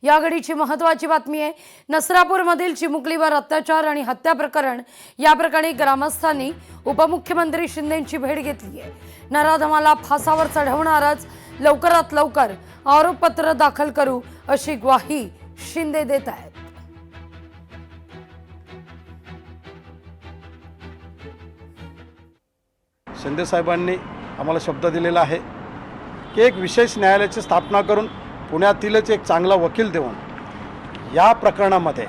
या घडीची महत्त्वाची बातमी आहे। नसरापूरमधील चिमुकलीवर अत्याचार आणि हत्या प्रकरण या प्रकरणी ग्रामस्थांनी उपमुख्यमंत्री शिंदेंची भेट घेतली आहे। नराधमाला फासावर चढवणारच लवकरात लवकर आरोपपत्र दाखल करू अशी ग्वाही शिंदे देत आहेत। शिंदे साहेबांनी आम्हाला शब्द दिलेला आहे की एक विशेष न्यायालयाची स्थापना करून पुण्यातीलच एक चांगला वकील देऊन या प्रकरणामध्ये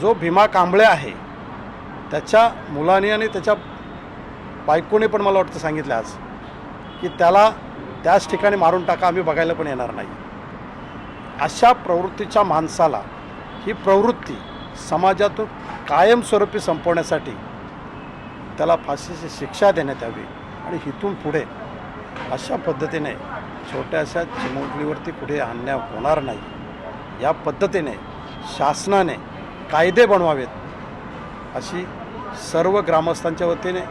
जो भीमा कांबळे आहे त्याच्या मुलांनी आणि त्याच्या बायकोने पण मला वाटतं सांगितलं आज की त्याला त्याच ठिकाणी मारून टाका, आम्ही बघायला पण येणार नाही। अशा प्रवृत्तीच्या माणसाला ही प्रवृत्ती समाजातून कायमस्वरूपी संपवण्यासाठी त्याला फाशीची शिक्षा देण्यात यावी आणि इथून पुढे अशा पद्धतीने छोट्याशा चिमुकलीवरती पुढे अन्याय होणार नाही। या पद्धतीने शासनाने कायदे बनवावेत अशी सर्व ग्रामस्थांच्या वतीने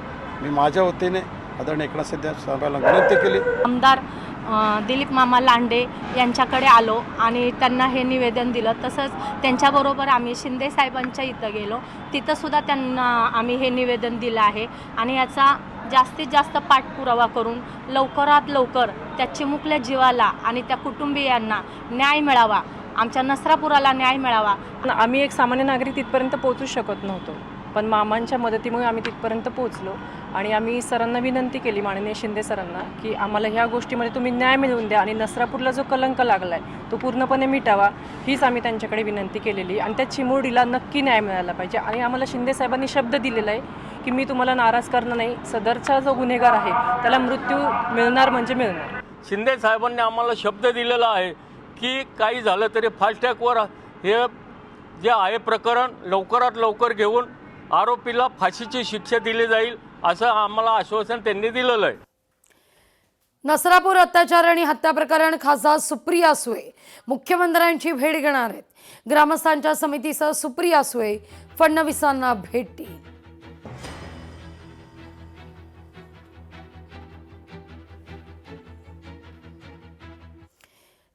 मी माझ्या वतीने आदरणीय एकनाथ शिंदे साहेबांना विनंती केली। आमदार दिलीप मामा लांडे यांच्याकडे आलो आणि त्यांना हे निवेदन दिलं। तसंच त्यांच्याबरोबर आम्ही शिंदे साहेबांच्या इथं गेलो, तिथंसुद्धा त्यांना आम्ही हे निवेदन दिलं आहे आणि याचा जास्तीत जास्त पाठपुरावा करून लवकरात लवकर त्या चिमुकल्या जीवाला आणि त्या कुटुंबियांना न्याय मिळावा, आमच्या नसरापुराला न्याय मिळावा। आम्ही एक सामान्य नागरिक तिथपर्यंत पोहोचू शकत नव्हतो, पण मामांच्या मदतीमुळे आम्ही तिथपर्यंत पोहोचलो आणि आम्ही सरांना विनंती केली, माननीय शिंदे सरांना, की आम्हाला ह्या गोष्टीमध्ये तुम्ही न्याय मिळवून द्या आणि नसरापूरला जो कलंक लागला आहे तो पूर्णपणे मिटावा, हीच आम्ही त्यांच्याकडे विनंती केलेली आणि त्या चिमुरडीला नक्की न्याय मिळाला पाहिजे। आणि आम्हाला शिंदे साहेबांनी शब्द दिलेला आहे की मी तुम्हाला नाराज करणार नाही, सदरचा जो गुन्हेगार आहे त्याला मृत्यू मिळणार म्हणजे मिळणार। शिंदे साहेबांनी आम्हाला शब्द दिलेला आहे की काही झालं तरी फास्ट ट्रॅकवर हे जे आहे प्रकरण लवकरात लवकर घेऊन आरोपीला फाशीची शिक्षा दिली जाईल असं आम्हाला आश्वासन त्यांनी दिलेलं आहे। नसरापूर अत्याचार आणि हत्या प्रकरण खासदार सुप्रिया सुळे मुख्यमंत्र्यांची भेट घेणार आहेत। ग्रामस्थांच्या समितीसह सुप्रिया सुळे फडणवीसांना भेटतील।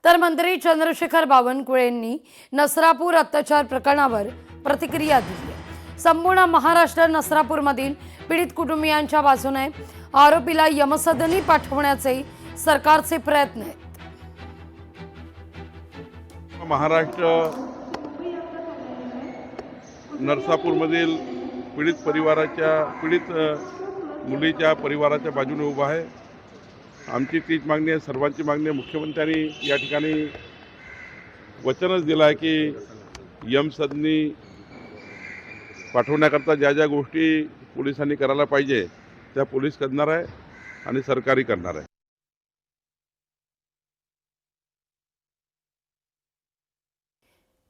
तर मंत्री चंद्रशेखर बावनकुळे यांनी नसरापूर अत्याचार प्रकरणावर प्रतिक्रिया दिली आहे। संपूर्ण महाराष्ट्र नसरापूरमधील पीडित कुटुंबियांच्या बाजूने आरोपीला यमसदनी पाठवण्याचे सरकारचे प्रयत्न आहेत। महाराष्ट्र नरसापूरमधील पीडित मुलीच्या परिवाराच्या बाजूने उभा आहे। आमची तीच मागणी आहे, सर्वांची मागणी आहे। मुख्यमंत्र्यांनी या ठिकाणी वचनच दिलं आहे की यमसदनी पाठवण्याकरता ज्या ज्या गोष्टी पोलिसांनी करायला पाहिजे त्या पोलीस करणार आहे आणि सरकारी करणार आहे।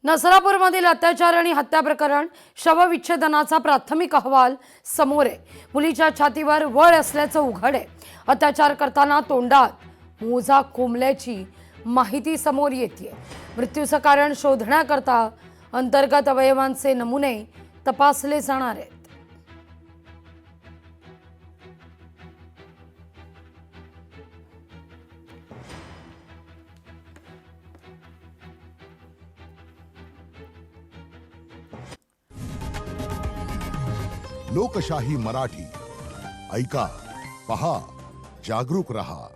नसरापूरमधील अत्याचार आणि हत्या प्रकरण शवविच्छेदनाचा प्राथमिक अहवाल समोर आहे। मुलीच्या छातीवर वळ असल्याचं उघड आहे। अत्याचार करताना तोंडात मोजा कोंबल्याची माहिती समोर येते। मृत्यूचं कारण शोधण्याकरता अंतर्गत अवयवांचे नमुने तपासले जाणार आहेत। लोकशाही मराठी ऐका, पहा, जागरूक रहा।